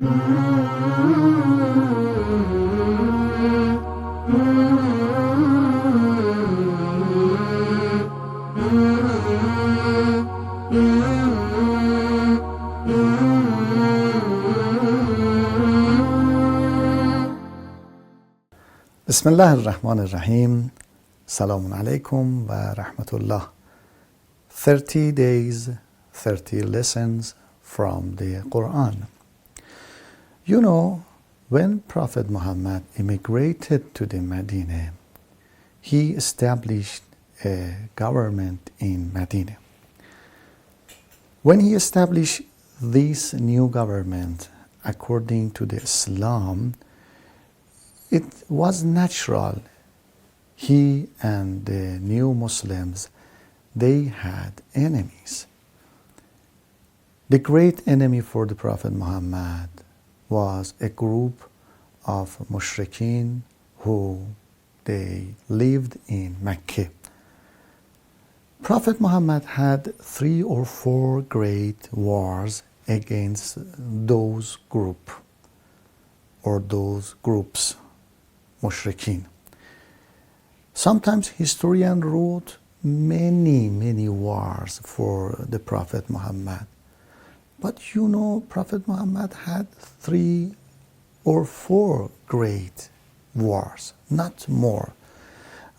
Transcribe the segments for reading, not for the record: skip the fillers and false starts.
بسم الله الرحمن الرحیم. سلام علیکم و رحمت الله. 30 days, 30 lessons from the Quran. You know, when Prophet Muhammad immigrated to the Medina, he established a government in Medina. When he established this new government according to the Islam, it was natural. He and the new Muslims, they had enemies. The great enemy for the Prophet Muhammad was a group of mushrikeen who they lived in Mecca. Prophet Muhammad had 3 or 4 great wars against those groups, mushrikeen. Sometimes historians wrote many wars for the Prophet Muhammad. But you know, Prophet Muhammad had 3 or 4 great wars, not more.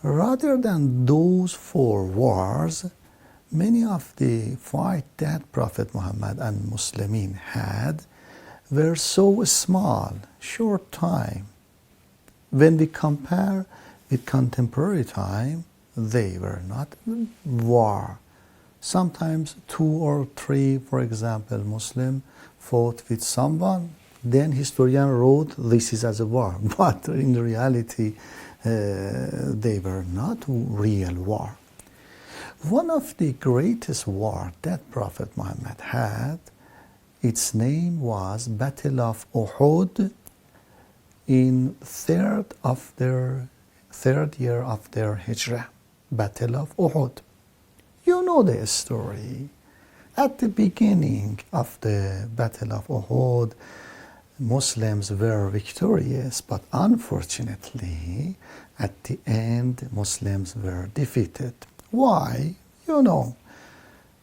Rather than those 4 wars, many of the fight that Prophet Muhammad and Muslimin had were so small, short time. When we compare with contemporary time, they were not war. Sometimes 2 or 3, for example, Muslim fought with someone, then historian wrote this is as a war. But in reality, they were not real war. One of the greatest war that Prophet Muhammad had, its name was Battle of Uhud, in third year of their Hijrah, Battle of Uhud. You know the story. At the beginning of the Battle of Uhud, Muslims were victorious, but unfortunately, at the end, Muslims were defeated. Why? You know,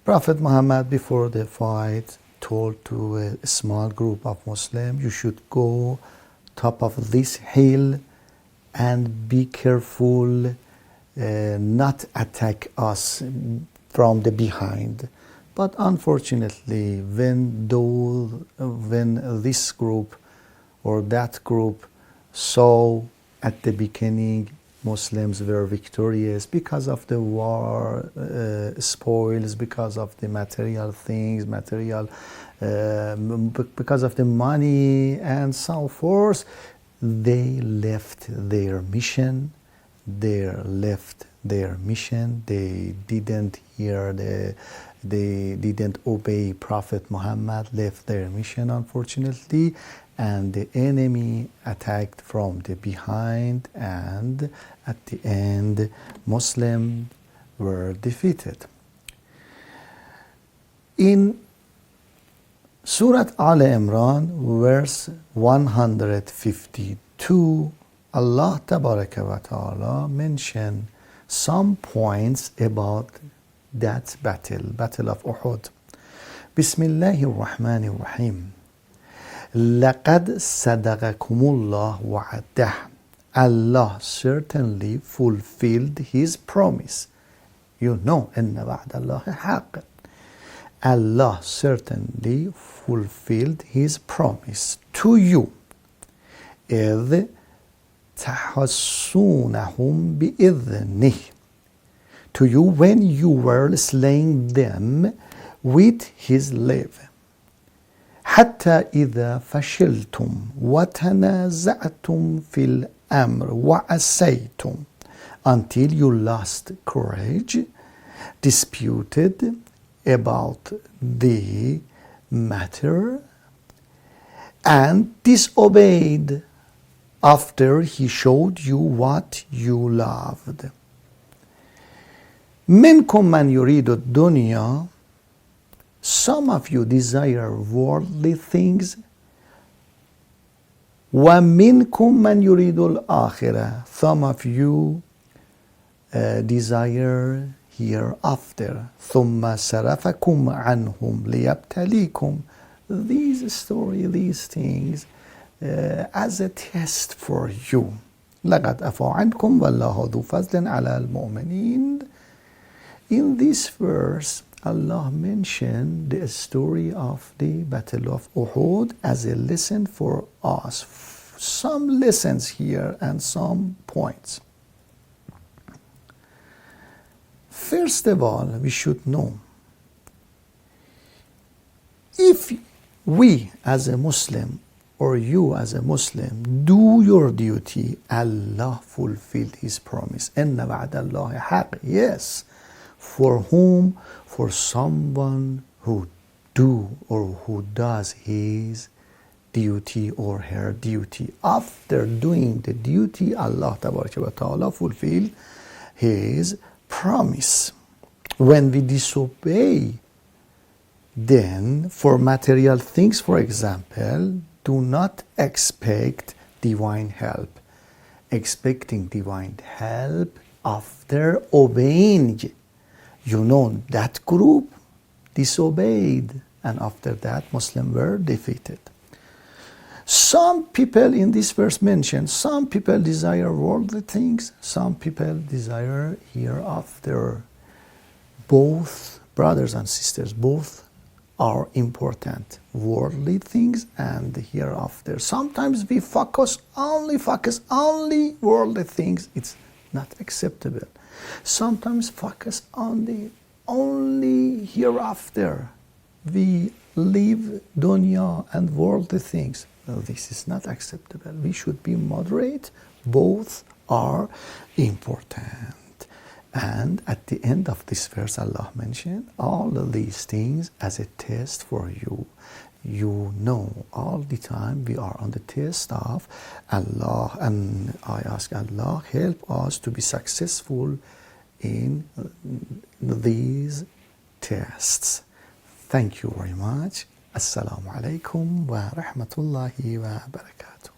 Prophet Muhammad, before the fight, told to a small group of Muslims, you should go top of this hill and be careful not attack us from the behind. But unfortunately, when this group or that group saw at the beginning Muslims were victorious because of the war spoils, because of the material things, because of the money and so forth, they left their mission. They didn't hear they didn't obey Prophet Muhammad, left their mission unfortunately, and the enemy attacked from the behind, and at the end Muslims were defeated. In Surah Al Imran, verse 152, Allah Tabaraka wa Ta'ala mentioned some points about that Battle of Uhud. Bismillahir Rahmanir Rahim. لَقَدْ صَدَقَكُمُ اللَّهُ وَعَدَّهُ. Allah certainly fulfilled His promise. You know, إِنَّ وَعْدَ اللَّهِ حَقٌّ. Allah certainly fulfilled His promise to you. إِذْ تَحَسُّونَهُمْ بِإِذْنِهِ. To you when you were slaying them with His leave. حتى إذا فشلتم وتنازعتم في الأمر وعصيتم. Until you lost courage, disputed about the matter, and disobeyed after He showed you what you loved. منكم من يريد الدنيا. Some of you desire worldly things, وَمِنْكُمْ مَنْ يُرِيدُ الْآخِرَةِ. Some of you desire hereafter. ثُمَّ صَرَفَكُمْ عَنْهُمْ لِيَبْتَلِيكُمْ. These story, these things, as a test for you. لَقَدْ أَفَا عَنْكُمْ وَاللَّهُ ذُو فَضْلٍ عَلَى الْمُؤْمِنِينَ. In this verse, Allah mentioned the story of the Battle of Uhud as a lesson for us. Some lessons here and some points. First of all, we should know, if we as a Muslim or you as a Muslim do your duty, Allah fulfilled His promise. إِنَّ وَعْدَ اللَّهِ حَقٌّ. Yes. For whom? For someone who do or who does his duty or her duty. After doing the duty, Allah Ta'ala fulfill His promise. When we disobey, then for material things, for example, do not expect divine help. Expecting divine help after obeying, you know, that group disobeyed, and after that Muslims were defeated. Some people in this verse mentioned, some people desire worldly things, some people desire hereafter. Both, brothers and sisters, both are important, worldly things and hereafter. Sometimes we focus only worldly things. It's not acceptable. Sometimes focus on the only hereafter. We leave dunya and worldly things. No, this is not acceptable. We should be moderate. Both are important. And at the end of this verse, Allah mentioned all of these things as a test for you. You know, all the time we are on the test of Allah, and I ask Allah, help us to be successful in these tests. Thank you very much. Assalamu alaikum wa rahmatullahi wa barakatuh.